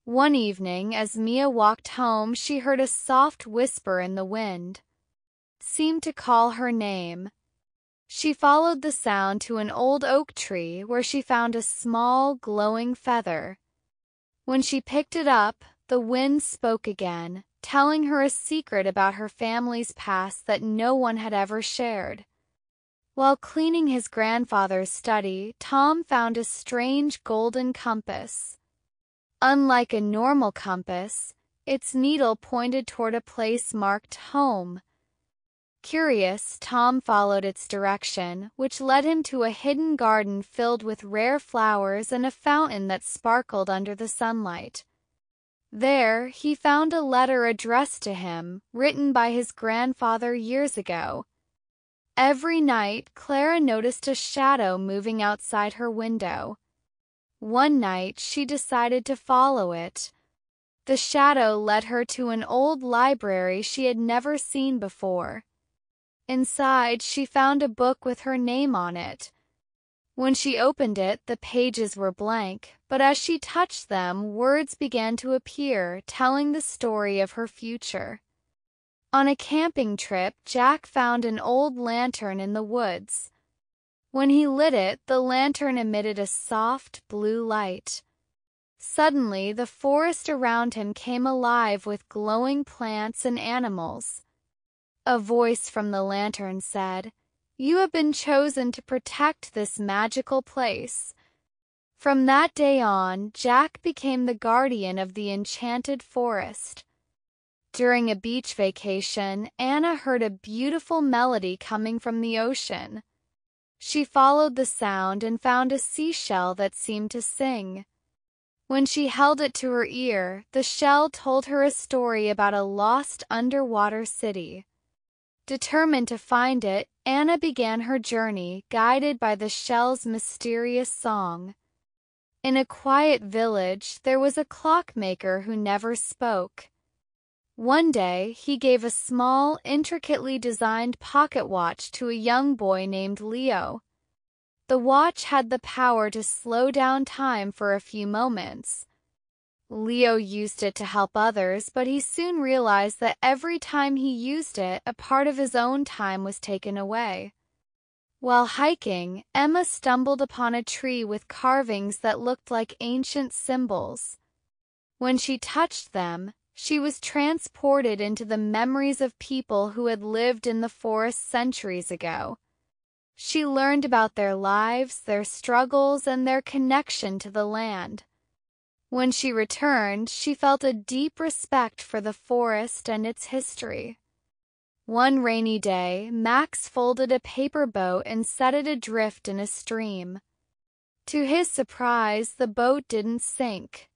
One evening, as Mia walked home, she heard a soft whisper in the wind. Seemed to call her name. She followed the sound to an old oak tree where she found a small, glowing feather. When she picked it up, the wind spoke again, telling her a secret about her family's past that no one had ever shared. While cleaning his grandfather's study, Tom found a strange golden compass. Unlike a normal compass, its needle pointed toward a place marked home. Curious, Tom followed its direction, which led him to a hidden garden filled with rare flowers and a fountain that sparkled under the sunlight. There, he found a letter addressed to him, written by his grandfather years ago. Every night, Clara noticed a shadow moving outside her window. One night, she decided to follow it. The shadow led her to an old library she had never seen before. Inside, she found a book with her name on it. When she opened it, the pages were blank, but as she touched them, words began to appear, telling the story of her future. On a camping trip, Jack found an old lantern in the woods. When he lit it, the lantern emitted a soft, blue light. Suddenly, the forest around him came alive with glowing plants and animals. A voice from the lantern said, "You have been chosen to protect this magical place." From that day on, Jack became the guardian of the enchanted forest. During a beach vacation, Anna heard a beautiful melody coming from the ocean. She followed the sound and found a seashell that seemed to sing. When she held it to her ear, the shell told her a story about a lost underwater city. Determined to find it, Anna began her journey, guided by the shell's mysterious song. In a quiet village, there was a clockmaker who never spoke. One day, he gave a small, intricately designed pocket watch to a young boy named Leo. The watch had the power to slow down time for a few moments. Leo used it to help others, but he soon realized that every time he used it, a part of his own time was taken away. While hiking, Emma stumbled upon a tree with carvings that looked like ancient symbols. When she touched them, she was transported into the memories of people who had lived in the forest centuries ago. She learned about their lives, their struggles, and their connection to the land. When she returned, she felt a deep respect for the forest and its history. One rainy day, Max folded a paper boat and set it adrift in a stream. To his surprise, the boat didn't sink.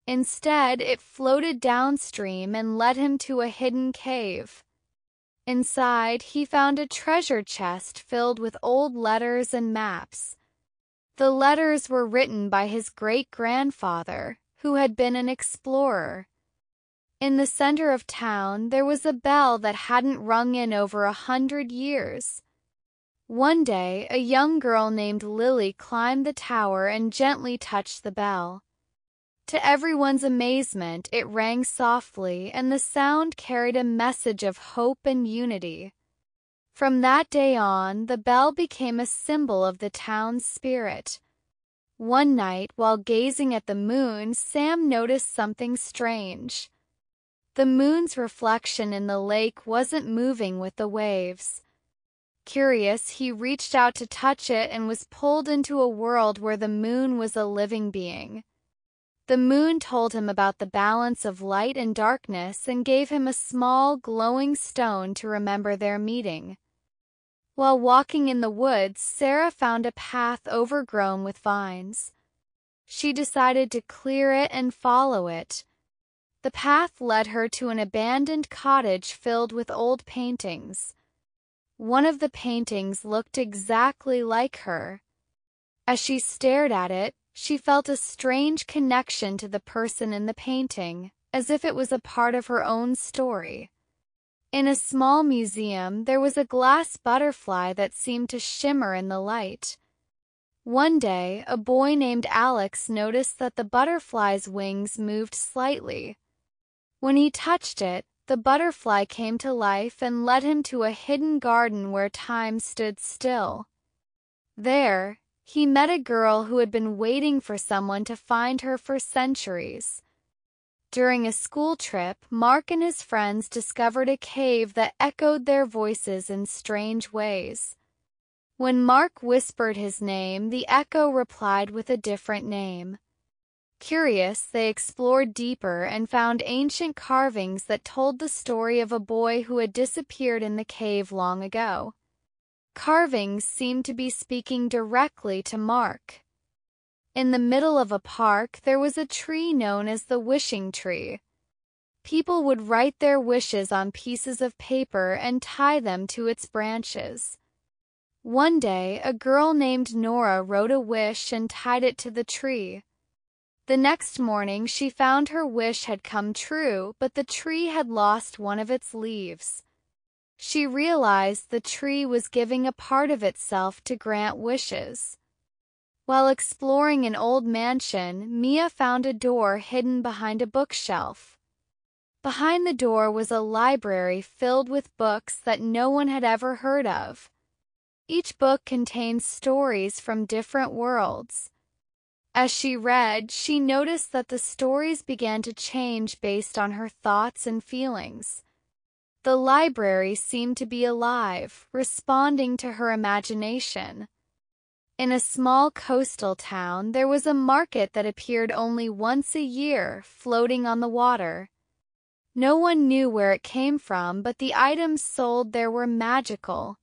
Instead, it floated downstream and led him to a hidden cave. Inside, he found a treasure chest filled with old letters and maps. The letters were written by his great-grandfather, who had been an explorer. In the center of town, there was a bell that hadn't rung in over 100 years. One day, a young girl named Lily climbed the tower and gently touched the bell. To everyone's amazement, it rang softly, and the sound carried a message of hope and unity. From that day on, the bell became a symbol of the town's spirit. One night, while gazing at the moon, Sam noticed something strange. The moon's reflection in the lake wasn't moving with the waves. Curious, he reached out to touch it and was pulled into a world where the moon was a living being. The moon told him about the balance of light and darkness and gave him a small, glowing stone to remember their meeting. While walking in the woods, Sarah found a path overgrown with vines. She decided to clear it and follow it. The path led her to an abandoned cottage filled with old paintings. One of the paintings looked exactly like her. As she stared at it, she felt a strange connection to the person in the painting, as if it was a part of her own story. In a small museum, there was a glass butterfly that seemed to shimmer in the light. One day, a boy named Alex noticed that the butterfly's wings moved slightly. When he touched it, the butterfly came to life and led him to a hidden garden where time stood still. There, he met a girl who had been waiting for someone to find her for centuries. During a school trip, Mark and his friends discovered a cave that echoed their voices in strange ways. When Mark whispered his name, the echo replied with a different name. Curious, they explored deeper and found ancient carvings that told the story of a boy who had disappeared in the cave long ago. Carvings seemed to be speaking directly to Mark. In the middle of a park, there was a tree known as the wishing tree. People would write their wishes on pieces of paper and tie them to its branches. One day, a girl named Nora wrote a wish and tied it to the tree. The next morning, she found her wish had come true, but the tree had lost one of its leaves. She realized the tree was giving a part of itself to grant wishes. While exploring an old mansion, Mia found a door hidden behind a bookshelf. Behind the door was a library filled with books that no one had ever heard of. Each book contained stories from different worlds. As she read, she noticed that the stories began to change based on her thoughts and feelings. The library seemed to be alive, responding to her imagination. In a small coastal town, there was a market that appeared only once a year, floating on the water. No one knew where it came from, but the items sold there were magical.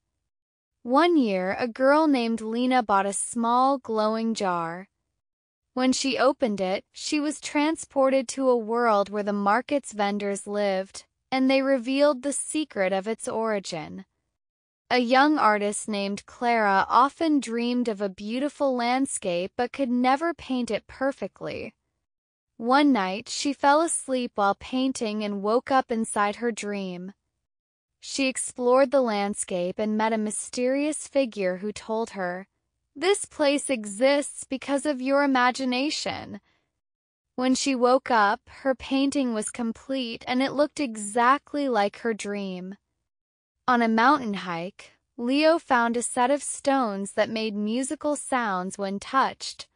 One year, a girl named Lena bought a small, glowing jar. When she opened it, she was transported to a world where the market's vendors lived, and they revealed the secret of its origin. A young artist named Clara often dreamed of a beautiful landscape but could never paint it perfectly. One night, she fell asleep while painting and woke up inside her dream. She explored the landscape and met a mysterious figure who told her, "This place exists because of your imagination." When she woke up, her painting was complete and it looked exactly like her dream. On a mountain hike, Leo found a set of stones that made musical sounds when touched.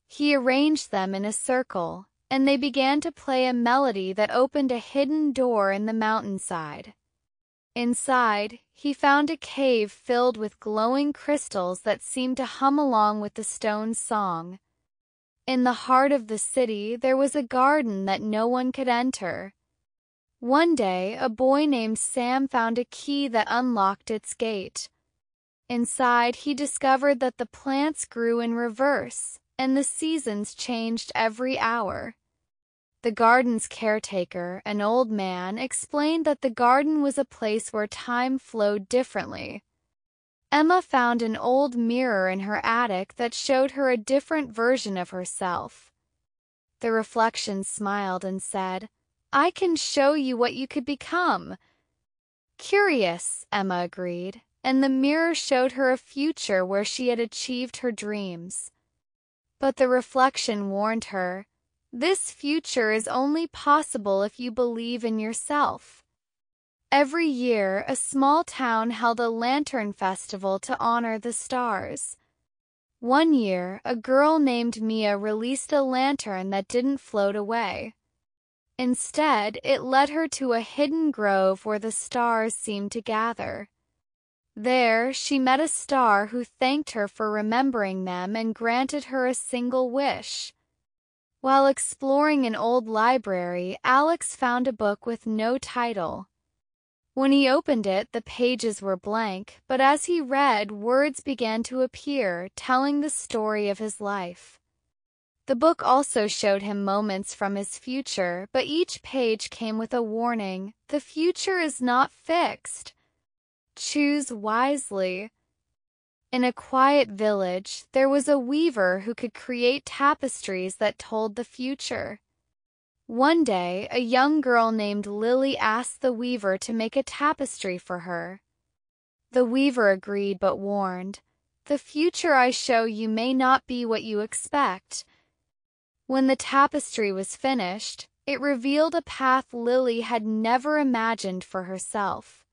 He arranged them in a circle, and they began to play a melody that opened a hidden door in the mountainside. Inside, he found a cave filled with glowing crystals that seemed to hum along with the stone's song. In the heart of the city, there was a garden that no one could enter. One day, a boy named Sam found a key that unlocked its gate. Inside, he discovered that the plants grew in reverse, and the seasons changed every hour. The garden's caretaker, an old man, explained that the garden was a place where time flowed differently. Emma found an old mirror in her attic that showed her a different version of herself. The reflection smiled and said, "I can show you what you could become." Curious, Emma agreed, and the mirror showed her a future where she had achieved her dreams. But the reflection warned her, "This future is only possible if you believe in yourself." Every year, a small town held a lantern festival to honor the stars. One year, a girl named Mia released a lantern that didn't float away. Instead, it led her to a hidden grove where the stars seemed to gather. There, she met a star who thanked her for remembering them and granted her a single wish. While exploring an old library, Alex found a book with no title. When he opened it, the pages were blank, but as he read, words began to appear, telling the story of his life. The book also showed him moments from his future, but each page came with a warning: "The future is not fixed. Choose wisely." In a quiet village, there was a weaver who could create tapestries that told the future. One day, a young girl named Lily asked the weaver to make a tapestry for her. The weaver agreed but warned, the future I show you may not be what you expect." When the tapestry was finished, it revealed a path Lily had never imagined for herself.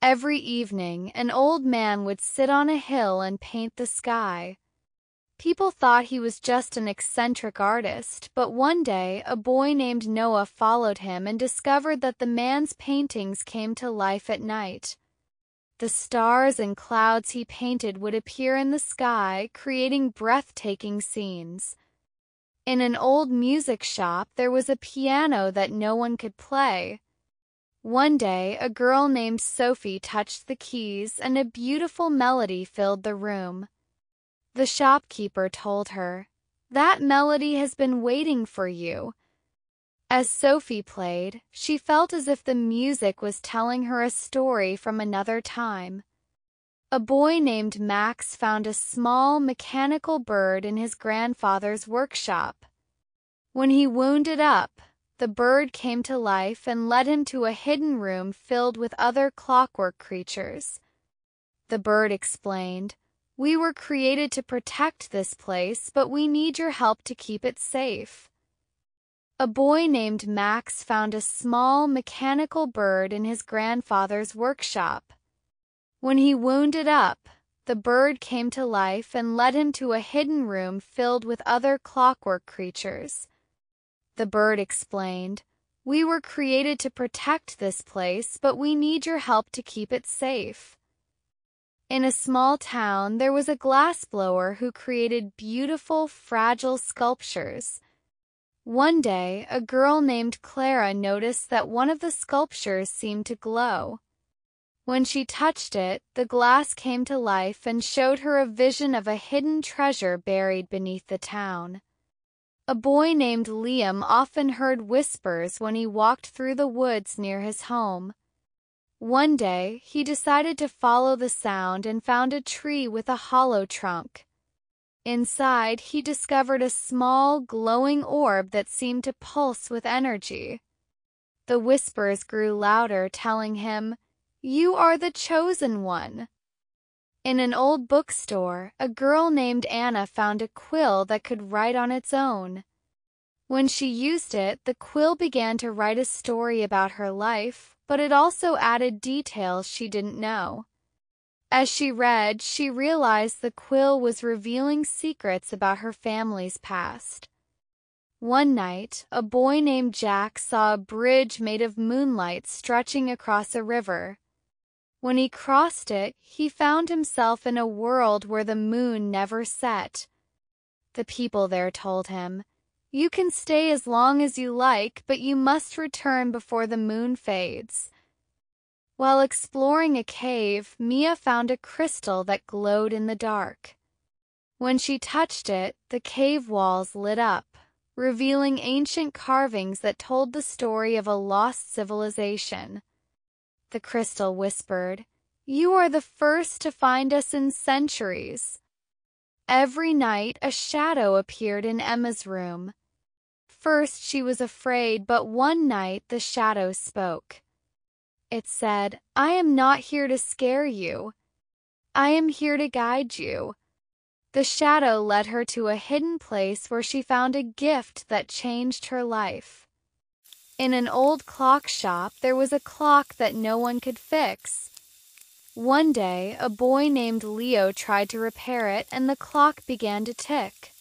Every evening, an old man would sit on a hill and paint the sky. People thought he was just an eccentric artist, but one day a boy named Noah followed him and discovered that the man's paintings came to life at night. The stars and clouds he painted would appear in the sky, creating breathtaking scenes. In an old music shop, there was a piano that no one could play. One day, a girl named Sophie touched the keys and a beautiful melody filled the room. The shopkeeper told her, "That melody has been waiting for you." As Sophie played, she felt as if the music was telling her a story from another time. A boy named Max found a small mechanical bird in his grandfather's workshop. When he wound it up, the bird came to life and led him to a hidden room filled with other clockwork creatures. The bird explained, "We were created to protect this place, but we need your help to keep it safe." A boy named Max found a small mechanical bird in his grandfather's workshop. When he wound it up, the bird came to life and led him to a hidden room filled with other clockwork creatures. The bird explained, "We were created to protect this place, but we need your help to keep it safe." In a small town, there was a glassblower who created beautiful, fragile sculptures. One day, a girl named Clara noticed that one of the sculptures seemed to glow. When she touched it, the glass came to life and showed her a vision of a hidden treasure buried beneath the town. A boy named Liam often heard whispers when he walked through the woods near his home. One day, he decided to follow the sound and found a tree with a hollow trunk. Inside, he discovered a small, glowing orb that seemed to pulse with energy. The whispers grew louder, telling him, "You are the chosen one." In an old bookstore, a girl named Anna found a quill that could write on its own. When she used it, the quill began to write a story about her life, but it also added details she didn't know. As she read, she realized the quill was revealing secrets about her family's past. One night, a boy named Jack saw a bridge made of moonlight stretching across a river. When he crossed it, he found himself in a world where the moon never set. The people there told him, "You can stay as long as you like, but you must return before the moon fades." While exploring a cave, Mia found a crystal that glowed in the dark. When she touched it, the cave walls lit up, revealing ancient carvings that told the story of a lost civilization. The crystal whispered, "You are the first to find us in centuries." Every night, a shadow appeared in Emma's room. First, she was afraid, but one night the shadow spoke. It said, "I am not here to scare you. I am here to guide you." The shadow led her to a hidden place where she found a gift that changed her life. In an old clock shop, there was a clock that no one could fix. One day, a boy named Leo tried to repair it, and the clock began to tick.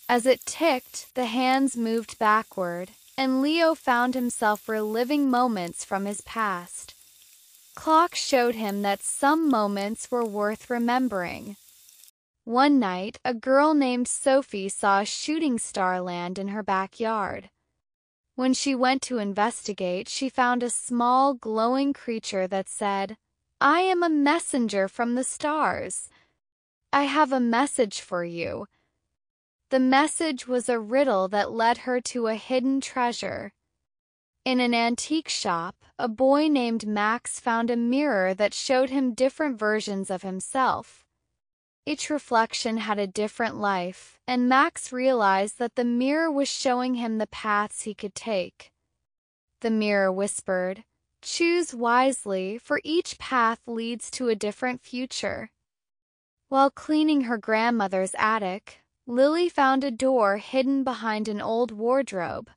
As it ticked, the hands moved backward, and Leo found himself reliving moments from his past. Clock showed him that some moments were worth remembering. One night, a girl named Sophie saw a shooting star land in her backyard. When she went to investigate, she found a small, glowing creature that said, "I am a messenger from the stars. I have a message for you." The message was a riddle that led her to a hidden treasure. In an antique shop, a boy named Max found a mirror that showed him different versions of himself. Each reflection had a different life, and Max realized that the mirror was showing him the paths he could take. The mirror whispered, "Choose wisely, for each path leads to a different future." While cleaning her grandmother's attic, Lily found a door hidden behind an old wardrobe.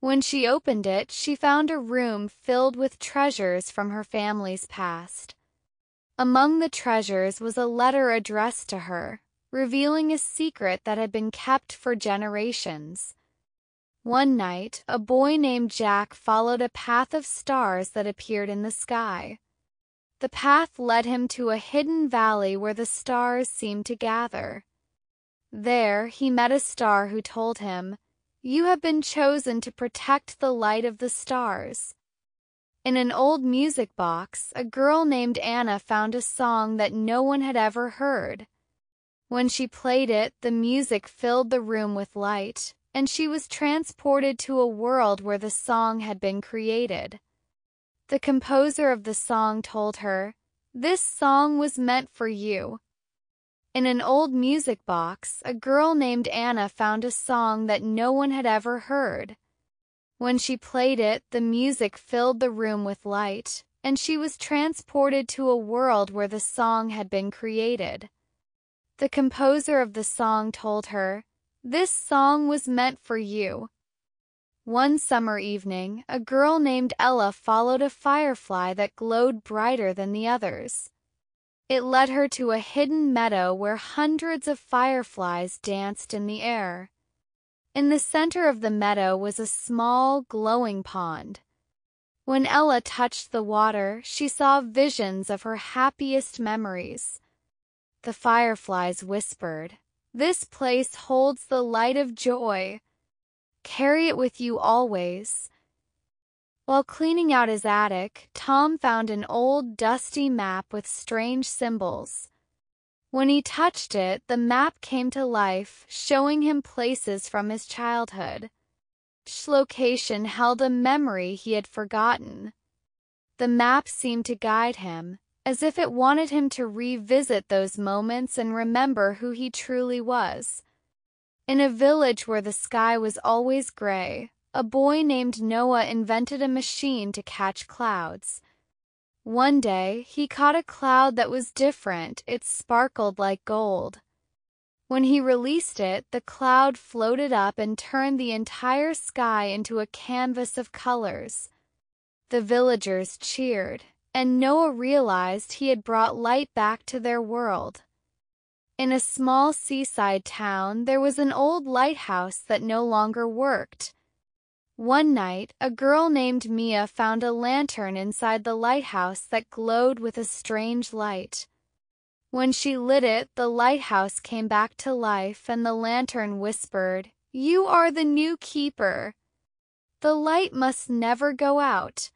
When she opened it, she found a room filled with treasures from her family's past. Among the treasures was a letter addressed to her, revealing a secret that had been kept for generations. One night, a boy named Jack followed a path of stars that appeared in the sky. The path led him to a hidden valley where the stars seemed to gather. There, he met a star who told him, "You have been chosen to protect the light of the stars." In an old music box, a girl named Anna found a song that no one had ever heard. When she played it, the music filled the room with light, and she was transported to a world where the song had been created. The composer of the song told her, "This song was meant for you." In an old music box, a girl named Anna found a song that no one had ever heard. When she played it, the music filled the room with light, and she was transported to a world where the song had been created. The composer of the song told her, "This song was meant for you." One summer evening, a girl named Ella followed a firefly that glowed brighter than the others. It led her to a hidden meadow where hundreds of fireflies danced in the air. In the center of the meadow was a small, glowing pond. When Ella touched the water, she saw visions of her happiest memories. The fireflies whispered, "This place holds the light of joy. Carry it with you always." While cleaning out his attic, Tom found an old, dusty map with strange symbols. When he touched it, the map came to life, showing him places from his childhood. Each location held a memory he had forgotten. The map seemed to guide him, as if it wanted him to revisit those moments and remember who he truly was. In a village where the sky was always gray, a boy named Noah invented a machine to catch clouds. One day, he caught a cloud that was different. It sparkled like gold. When he released it, the cloud floated up and turned the entire sky into a canvas of colors. The villagers cheered, and Noah realized he had brought light back to their world. In a small seaside town, there was an old lighthouse that no longer worked. One night, a girl named Mia found a lantern inside the lighthouse that glowed with a strange light. When she lit it, the lighthouse came back to life and the lantern whispered, "You are the new keeper. The light must never go out."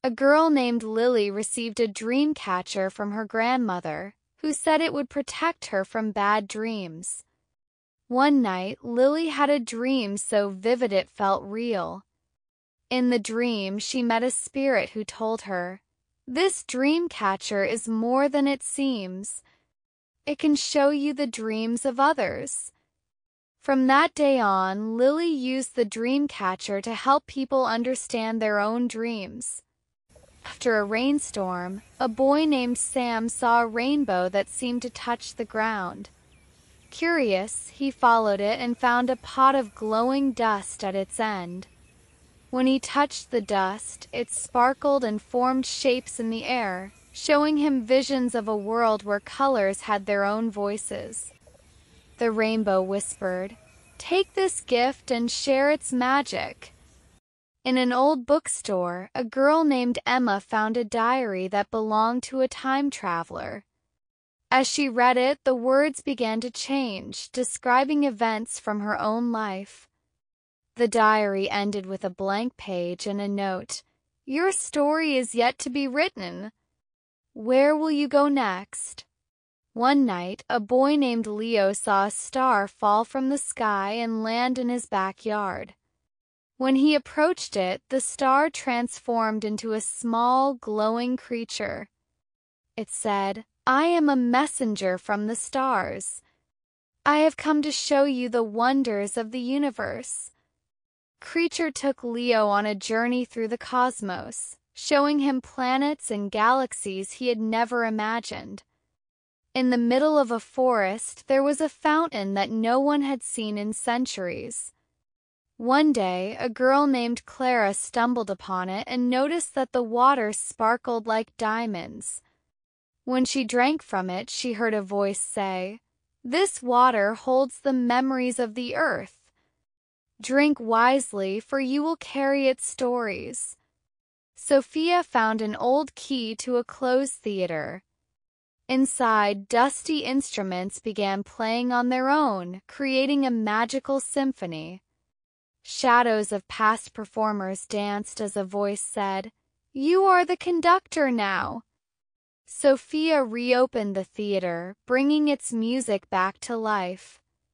A girl named Lily received a dream catcher from her grandmother, who said it would protect her from bad dreams. One night, Lily had a dream so vivid it felt real. In the dream, she met a spirit who told her, "This dream catcher is more than it seems. It can show you the dreams of others." From that day on, Lily used the dream catcher to help people understand their own dreams. After a rainstorm, a boy named Sam saw a rainbow that seemed to touch the ground. Curious, he followed it and found a pot of glowing dust at its end. When he touched the dust, it sparkled and formed shapes in the air, showing him visions of a world where colors had their own voices. The rainbow whispered, "Take this gift and share its magic." In an old bookstore, a girl named Emma found a diary that belonged to a time traveler. As she read it, the words began to change, describing events from her own life. The diary ended with a blank page and a note, "Your story is yet to be written. Where will you go next?" One night, a boy named Leo saw a star fall from the sky and land in his backyard. When he approached it, the star transformed into a small, glowing creature. It said, "I am a messenger from the stars. I have come to show you the wonders of the universe." Creature took Leo on a journey through the cosmos, showing him planets and galaxies he had never imagined. In the middle of a forest, there was a fountain that no one had seen in centuries. One day, a girl named Clara stumbled upon it and noticed that the water sparkled like diamonds. When she drank from it, she heard a voice say, "This water holds the memories of the earth. Drink wisely, for you will carry its stories." Sophia found an old key to a closed theater. Inside, dusty instruments began playing on their own, creating a magical symphony. Shadows of past performers danced as a voice said, "You are the conductor now." Sophia reopened the theater, bringing its music back to life.